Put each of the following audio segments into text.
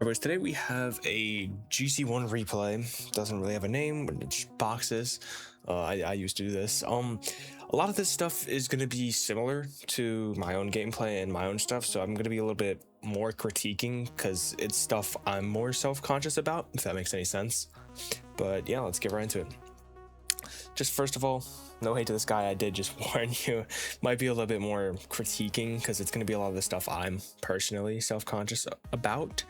Anyways, today we have a GC1 replay. Doesn't really have a name, but it's boxes. I used to do this. A lot of this stuff is going to be similar to my own gameplay and my own stuff, so I'm going to be a little bit more critiquing because it's stuff I'm more self-conscious about, if that makes any sense. But yeah, let's get right into it. Just first of all, no hate to this guy. I did just warn you, might be a little bit more critiquing because it's going to be a lot of the stuff I'm personally self-conscious about.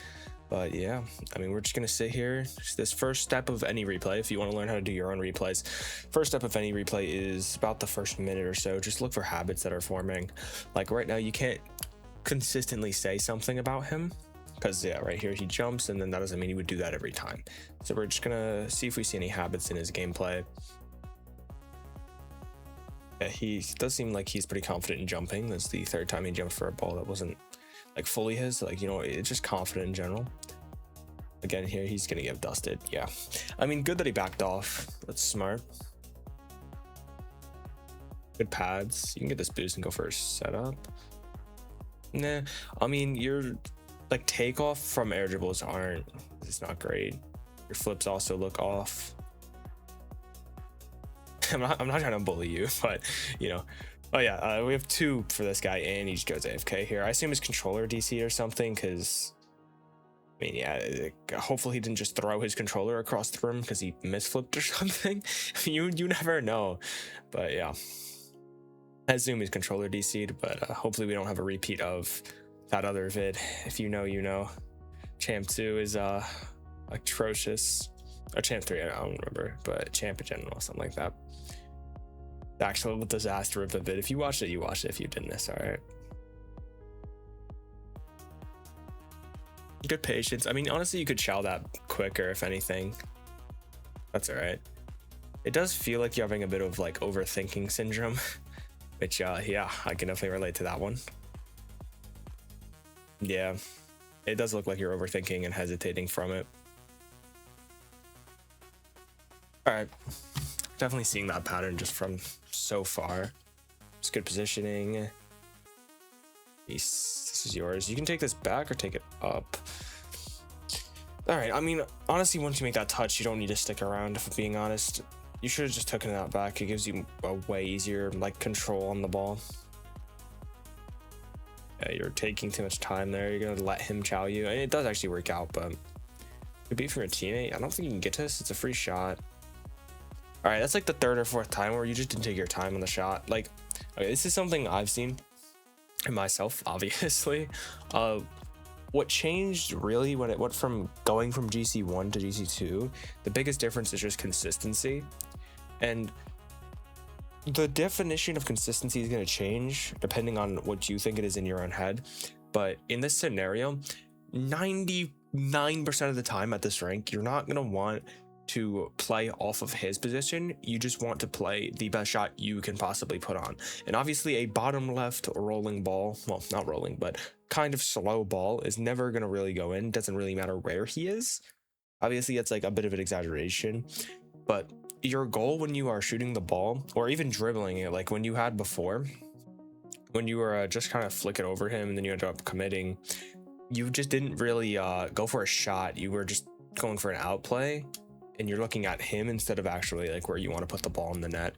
But yeah, I mean, we're just going to sit here. This first step of any replay, if you want to learn how to do your own replays, first step of any replay is about the first minute or so. Just look for habits that are forming. Like right now, you can't consistently say something about him because yeah, right here he jumps, and then that doesn't mean he would do that every time. So we're just going to see if we see any habits in his gameplay. Yeah, he does seem like he's pretty confident in jumping. That's the third time he jumped for a ball that wasn't like fully his, like, you know, it's just confident in general. Again, here he's gonna get dusted. Yeah, I mean, good that he backed off. That's smart. Good pads. You can get this boost and go for a setup. Nah, I mean, your like takeoff from air dribbles aren't, it's not great. Your flips also look off. I'm not trying to bully you, but you know. Oh yeah, we have two for this guy, and he just goes AFK here. I assume his controller DC'd or something, because I mean, yeah, hopefully he didn't just throw his controller across the room because he misflipped or something. you never know. But yeah, I assume his controller DC'd, but hopefully we don't have a repeat of that other vid. If you know, you know. Champ 2 is atrocious. Or Champ 3, I don't remember, but Champ in general, something like that. The actual disaster of the vid. If you watched it, you watched it. If you didn't, it's all right. Good patience. I mean, honestly, you could chow that quicker, if anything. That's all right. It does feel like you're having a bit of like overthinking syndrome, which yeah, I can definitely relate to that one. Yeah, it does look like you're overthinking and hesitating from it. All right, definitely seeing that pattern just from so far. It's good positioning. This is yours. You can take this back or take it up. All right, I mean, honestly, once you make that touch, you don't need to stick around, if I'm being honest. You should have just taken that back. It gives you a way easier like control on the ball. Yeah, you're taking too much time there. You're gonna let him chow you, and it does actually work out, but it could be from a teammate. I don't think you can get to this. It's a free shot. All right, that's like the third or fourth time where you just didn't take your time on the shot. Like, okay, this is something I've seen in myself, obviously. What changed really when it went from going from GC1 to GC2, the biggest difference is just consistency. And the definition of consistency is going to change depending on what you think it is in your own head. But in this scenario, 99% of the time at this rank, you're not going to want to play off of his position. You just want to play the best shot you can possibly put on. And obviously a bottom left rolling ball, well, not rolling, but kind of slow ball is never going to really go in. Doesn't really matter where he is. Obviously it's like a bit of an exaggeration, but your goal when you are shooting the ball or even dribbling it, like when you had before, when you were just kind of flick it over him and then you ended up committing, you just didn't really go for a shot. You were just going for an outplay, and you're looking at him instead of actually like where you want to put the ball in the net.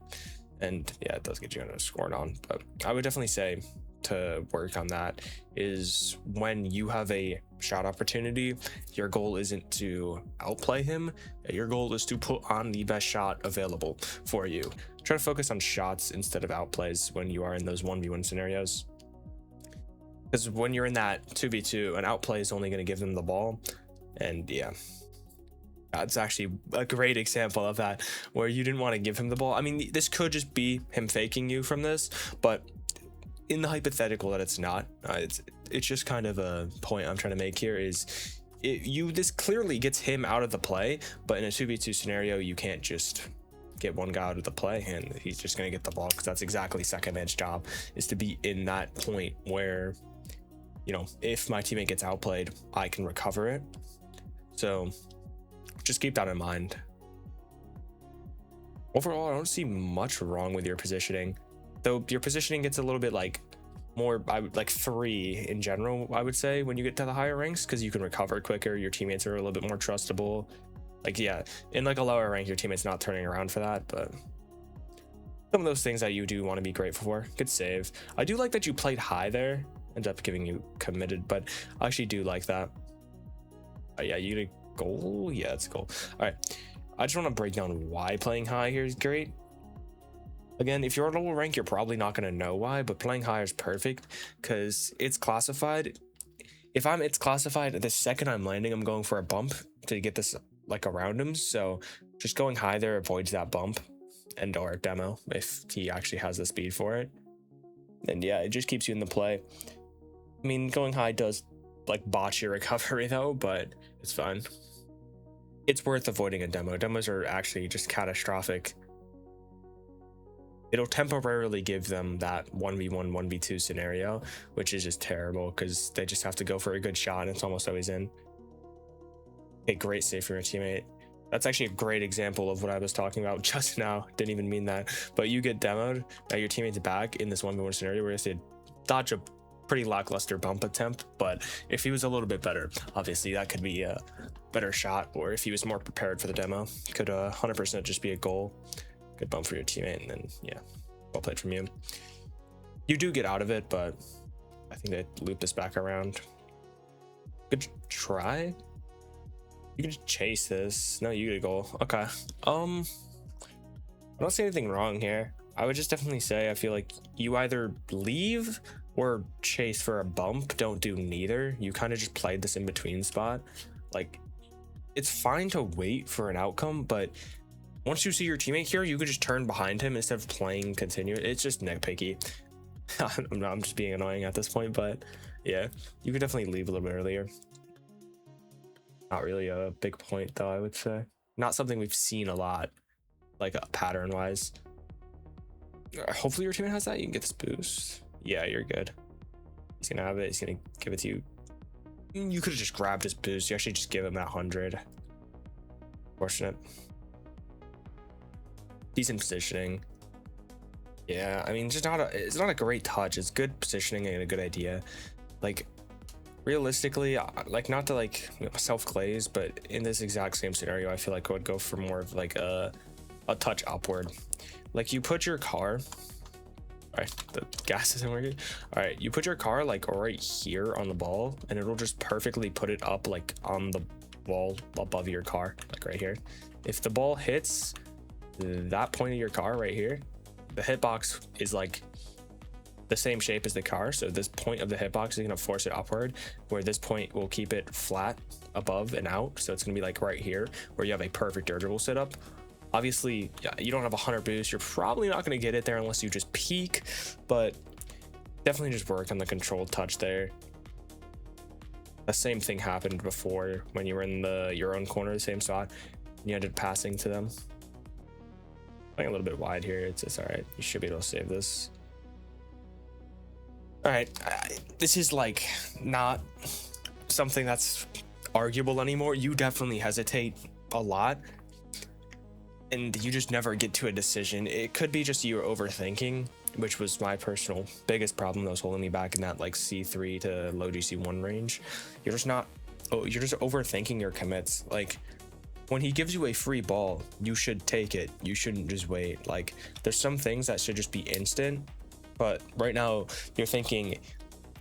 And yeah, it does get you scored on, but I would definitely say to work on that is when you have a shot opportunity, your goal isn't to outplay him. Your goal is to put on the best shot available for you. Try to focus on shots instead of outplays when you are in those 1v1 scenarios. Because when you're in that 2v2, an outplay is only going to give them the ball. And yeah, it's actually a great example of that, where you didn't want to give him the ball. I mean, this could just be him faking you from this, but in the hypothetical that it's not, it's just kind of a point I'm trying to make here is this clearly gets him out of the play, but in a 2v2 scenario, you can't just get one guy out of the play and he's just going to get the ball, because that's exactly second man's job, is to be in that point where, you know, if my teammate gets outplayed, I can recover it. So just keep that in mind. Overall, I don't see much wrong with your positioning, though your positioning gets a little bit like more, I would like 3 in general, I would say, when you get to the higher ranks, because you can recover quicker, your teammates are a little bit more trustable. Like, yeah, in like a lower rank, your teammate's not turning around for that, but some of those things that you do want to be grateful for. Good save. I do like that you played high there. Ended up giving you committed, but I actually do like that. Yeah, you get a goal. Yeah, it's a goal. All right, I just want to break down why playing high here is great. Again, if you're at lower rank, you're probably not going to know why, but playing high is perfect because it's classified. If it's classified, the second I'm landing, I'm going for a bump to get this like around him. So just going high there avoids that bump and or demo if he actually has the speed for it. And yeah, it just keeps you in the play. I mean, going high does like botch your recovery though, but it's fine. It's worth avoiding a demo. Demos are actually just catastrophic. It'll temporarily give them that 1v1, 1v2 scenario, which is just terrible because they just have to go for a good shot and it's almost always in. A great save for your teammate. That's actually a great example of what I was talking about just now. Didn't even mean that. But you get demoed, now your teammate's back in this 1v1 scenario where you have to dodge a pretty lackluster bump attempt. But if he was a little bit better, obviously that could be a better shot. Or if he was more prepared for the demo, could 100% just be a goal. Good bump for your teammate, and then yeah, well played from you. You do get out of it, but I think they loop this back around. Good try. You can just chase this. No, you get a goal. Okay. I don't see anything wrong here. I would just definitely say I feel like you either leave or chase for a bump. Don't do neither. You kind of just played this in between spot. Like, it's fine to wait for an outcome, but once you see your teammate here, you could just turn behind him instead of playing continue. It's just nitpicky. I'm just being annoying at this point, but yeah, you could definitely leave a little bit earlier. Not really a big point though, I would say. Not something we've seen a lot, like pattern wise. Hopefully your teammate has that. You can get this boost. Yeah, you're good. He's gonna have it. He's gonna give it to you. You could have just grabbed his boost. You actually just give him that 100. Fortunate. Decent positioning. Yeah, I mean, it's not a great touch. It's good positioning and a good idea. Like, realistically, like, not to like self-glaze, but in this exact same scenario, I feel like I would go for more of like a touch upward. Like, you put your car. All right, the gas isn't working. All right, you put your car like right here on the ball, and it'll just perfectly put it up like on the wall above your car, like right here. If the ball hits that point of your car right here, the hitbox is like the same shape as the car, so this point of the hitbox is going to force it upward, where this point will keep it flat above and out, so it's going to be like right here where you have a perfect dirigible setup. Obviously, you don't have 100 boost, you're probably not going to get it there unless you just peek, but definitely just work on the controlled touch there. The same thing happened before when you were in your own corner, the same spot, and you ended up passing to them. Playing a little bit wide here. It's all right. You should be able to save this. All right. This is like not something that's arguable anymore. You definitely hesitate a lot and you just never get to a decision. It could be just you overthinking, which was my personal biggest problem that was holding me back in that like C3 to low GC1 range. You're just overthinking your commits. Like, when he gives you a free ball, you should take it. You shouldn't just wait. Like, there's some things that should just be instant, but right now you're thinking,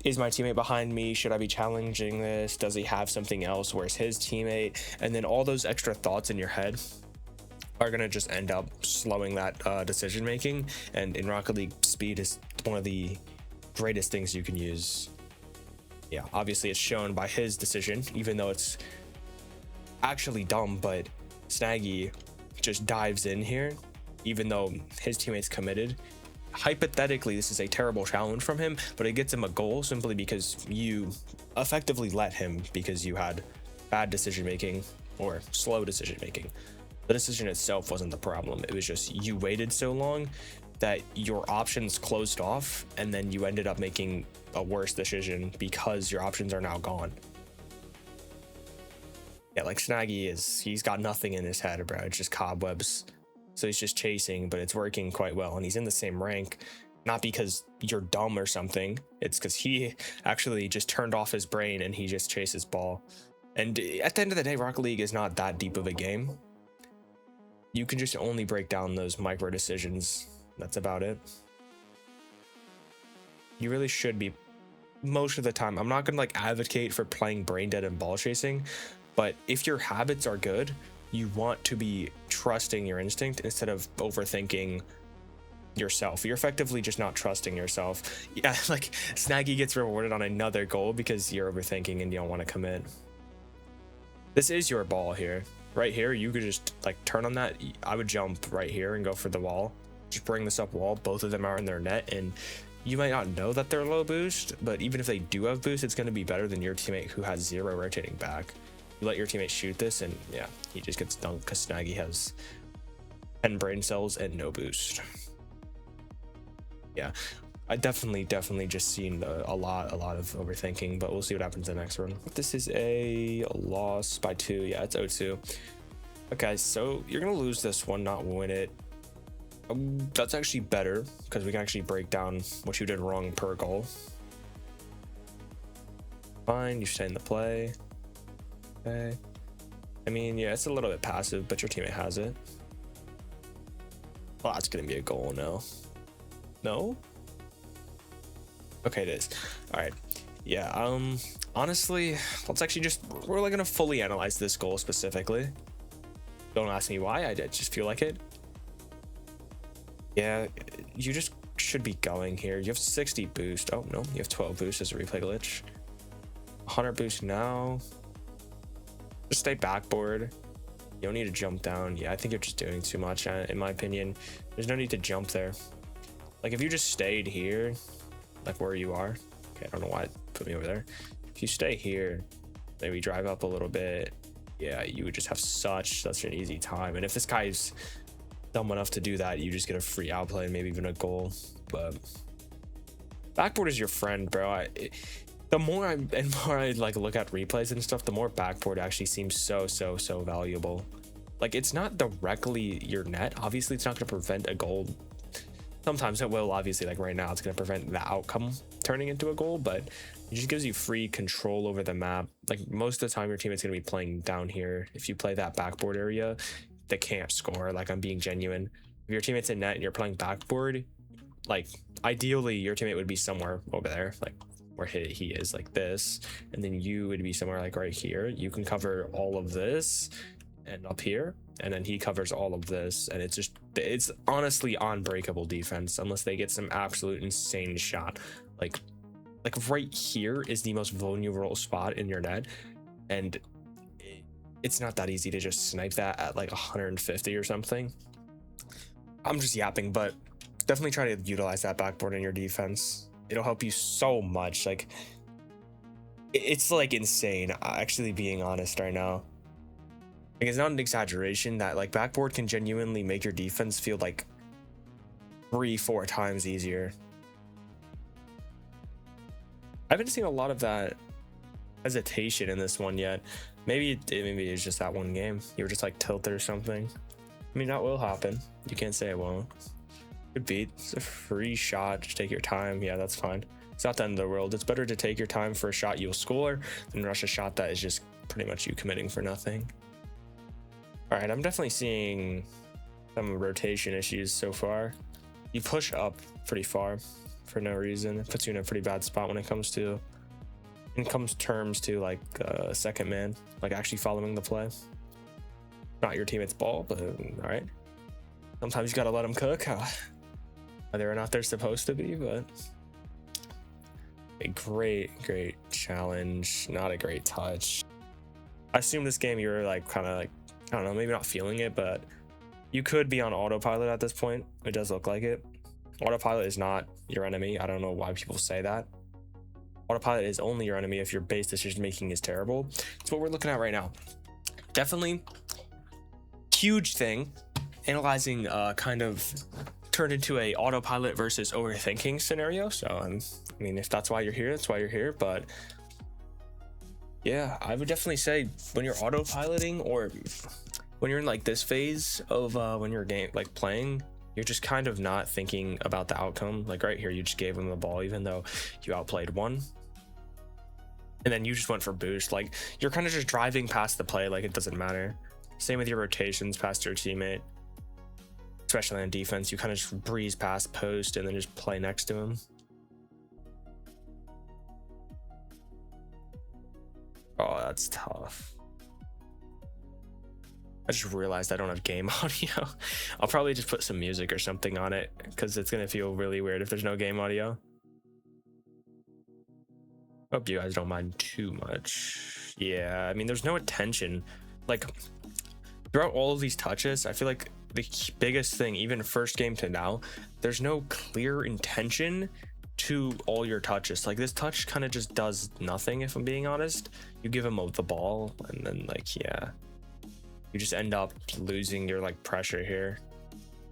is my teammate behind me? Should I be challenging this? Does he have something else? Where's his teammate? And then all those extra thoughts in your head are gonna just end up slowing that decision making. And in Rocket League, speed is one of the greatest things you can use. Yeah, obviously it's shown by his decision, even though it's actually dumb, but Snaggy just dives in here even though his teammate's committed. Hypothetically, this is a terrible challenge from him, but it gets him a goal simply because you effectively let him, because you had bad decision making or slow decision making. The decision itself wasn't the problem. It was just you waited so long that your options closed off, and then you ended up making a worse decision because your options are now gone. Yeah, like Snaggy he's got nothing in his head, bro. It's just cobwebs. So he's just chasing, but it's working quite well, and he's in the same rank. not because you're dumb or something. It's because he actually just turned off his brain and he just chases ball. And at the end of the day, Rocket League is not that deep of a game. You can just only break down those micro decisions. That's about it. You really should be, most of the time. I'm not gonna like advocate for playing brain dead and ball chasing, but if your habits are good, you want to be trusting your instinct instead of overthinking yourself. You're effectively just not trusting yourself. Yeah, like Snaggy gets rewarded on another goal because you're overthinking and you don't want to commit. This is your ball here. Right here, you could just like turn on that. I would jump right here and go for the wall. Just bring this up wall. Both of them are in their net, and you might not know that they're low boost, but even if they do have boost, it's going to be better than your teammate who has 0 rotating back. You let your teammate shoot this, and yeah, he just gets dunked because Snaggy has 10 brain cells and no boost. Yeah, I definitely just seen a lot of overthinking, but we'll see what happens in the next one. This is a loss by 2. Yeah, it's 0-2. Okay, so you're gonna lose this one, not win it. That's actually better because we can actually break down what you did wrong per goal. Fine, you stay in the play. Okay. I mean, yeah, it's a little bit passive, but your teammate has it. Well, that's gonna be a goal now. No? Okay, it is. All right. Yeah, honestly, let's actually we're like gonna fully analyze this goal specifically. Don't ask me why, I just feel like it. Yeah, you just should be going here. You have 60 boost. Oh no, you have 12 boost as a replay glitch. 100 boost now. Just stay backboard. You don't need to jump down. Yeah, I think you're just doing too much, in my opinion. There's no need to jump there. Like if you just stayed here, like where you are. Okay, I don't know why it put me over there. If you stay here, maybe drive up a little bit. Yeah, you would just have such an easy time. And if this guy's dumb enough to do that, you just get a free outplay and maybe even a goal. But backboard is your friend, bro. The more I like look at replays and stuff, the more backboard actually seems so valuable. Like it's not directly your net. Obviously, it's not going to prevent a goal. Sometimes it will, obviously, like right now, it's going to prevent the outcome turning into a goal, but it just gives you free control over the map. Like most of the time, your teammate's going to be playing down here. If you play that backboard area, they can't score. Like I'm being genuine. If your teammate's in net and you're playing backboard, like ideally your teammate would be somewhere over there, like where he is, like this, and then you would be somewhere like right here. You can cover all of this and up here, and then he covers all of this, and it's honestly unbreakable defense unless they get some absolute insane shot. Like right here is the most vulnerable spot in your net, and it's not that easy to just snipe that at like 150 or something. I'm just yapping, but definitely try to utilize that backboard in your defense. It'll help you so much. Like it's like insane, actually, being honest right now. Like it's not an exaggeration that like backboard can genuinely make your defense feel like 3-4 times easier. I haven't seen a lot of that hesitation in this one yet. Maybe it's just that one game. You were just like tilted or something. I mean, that will happen. You can't say it won't. Good beat. It's a free shot. Just take your time. Yeah, that's fine. It's not the end of the world. It's better to take your time for a shot you'll score than rush a shot that is just pretty much you committing for nothing. All right, I'm definitely seeing some rotation issues so far. You push up pretty far for no reason. It puts you in a pretty bad spot when it comes terms to like second man, like actually following the play. Not your teammate's ball, but all right. Sometimes you gotta let them cook, whether or not they're supposed to be. But a great challenge, not a great touch. I assume this game you're like kind of like, I don't know, maybe not feeling it, but you could be on autopilot at this point. It does look like it. Autopilot is not your enemy. I don't know why people say that. Autopilot is only your enemy if your base decision making is terrible. It's what we're looking at right now. Definitely huge thing. Analyzing kind of turned into a autopilot versus overthinking scenario. So I mean, if that's why you're here, that's why you're here. But yeah, I would definitely say when you're autopiloting or when you're in like this phase of when you're playing, you're just kind of not thinking about the outcome. Like right here, you just gave him the ball, even though you outplayed one. And then you just went for boost. Like you're kind of just driving past the play like it doesn't matter. Same with your rotations past your teammate. Especially on defense, you kind of just breeze past post and then just play next to him. Oh, that's tough. I just realized I don't have game audio. I'll probably just put some music or something on it because it's gonna feel really weird if there's no game audio. Hope you guys don't mind too much. Yeah, I mean, there's no attention. Like, throughout all of these touches, I feel like the biggest thing, even first game to now, there's no clear intention to all your touches. Like, this touch kind of just does nothing, if I'm being honest. You give him the ball, and then, like, yeah. You just end up losing your, like, pressure here.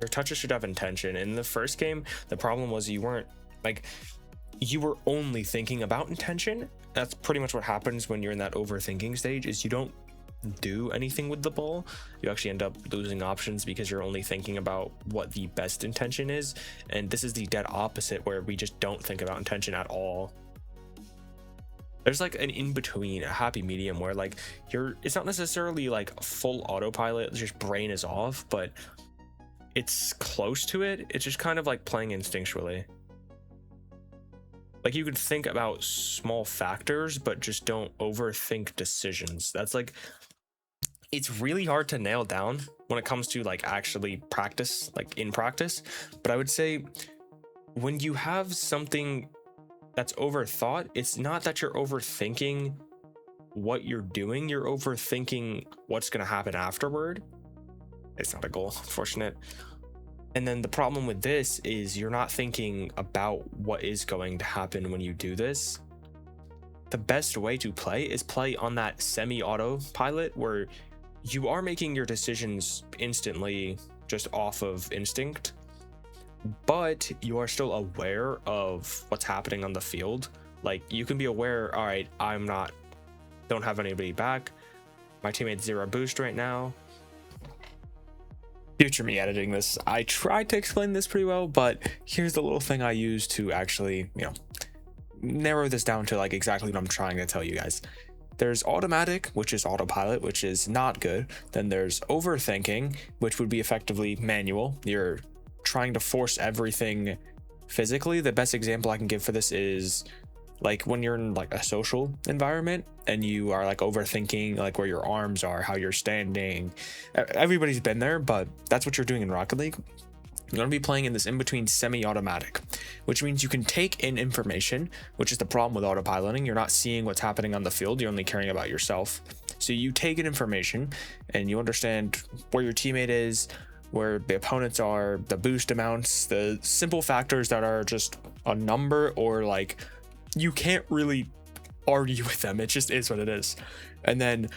Your touches should have intention. In the first game, the problem was you weren't, like... you were only thinking about intention. That's pretty much what happens when you're in that overthinking stage, is you don't do anything with the ball. You actually end up losing options because you're only thinking about what the best intention is. And this is the dead opposite, where we just don't think about intention at all. There's like an in-between, a happy medium where like it's not necessarily like full autopilot, just brain is off, but it's close to it. It's just kind of like playing instinctually. Like you could think about small factors, but just don't overthink decisions. That's like, it's really hard to nail down when it comes to like actually practice, like in practice. But I would say when you have something that's overthought, it's not that you're overthinking what you're doing, you're overthinking what's going to happen afterward. It's not a goal, unfortunate. And then the problem with this is you're not thinking about what is going to happen when you do this. The best way to play is play on that semi-autopilot where you are making your decisions instantly just off of instinct, but you are still aware of what's happening on the field. Like you can be aware, all right, don't have anybody back. My teammate's 0 boost right now. Future me editing this, I tried to explain this pretty well, but here's the little thing I use to actually, narrow this down to like exactly what I'm trying to tell you guys. There's automatic, which is autopilot, which is not good. Then there's overthinking, which would be effectively manual. You're trying to force everything physically. The best example I can give for this is like when you're in like a social environment and you are like overthinking like where your arms are, how you're standing. Everybody's been there, but that's what you're doing in Rocket League. You're going to be playing in this in-between semi-automatic, which means you can take in information, which is the problem with autopiloting. You're not seeing what's happening on the field. You're only caring about yourself. So you take in information and you understand where your teammate is, where the opponents are, the boost amounts, the simple factors that are just a number, or like you can't really argue with them. It just is what it is. And then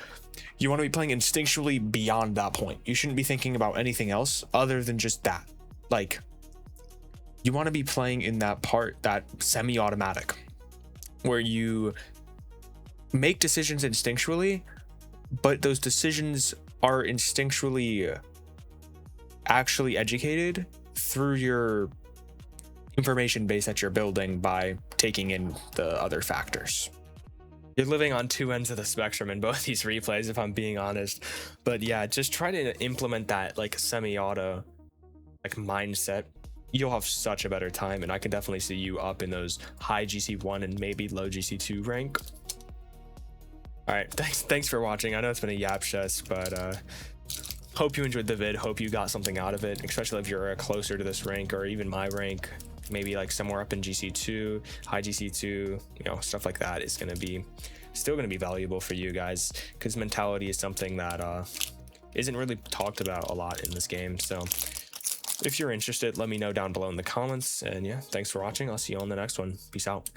you want to be playing instinctually beyond that point. You shouldn't be thinking about anything else other than just that. Like you want to be playing in that part, that semi-automatic, where you make decisions instinctually, but those decisions are instinctually actually educated through your information base that you're building by taking in the other factors. You're living on two ends of the spectrum in both these replays, if I'm being honest. But yeah, just try to implement that like semi-auto like mindset. You'll have such a better time, and I can definitely see you up in those high GC1 and maybe low GC2 rank. All right, thanks for watching. I know it's been a yap chest, but hope you enjoyed the vid. Hope you got something out of it, especially if you're closer to this rank or even my rank. Maybe like somewhere up in GC2, high GC2, stuff like that is still going to be valuable for you guys, because mentality is something that isn't really talked about a lot in this game. So if you're interested, let me know down below in the comments. And yeah, thanks for watching. I'll see you on the next one. Peace out.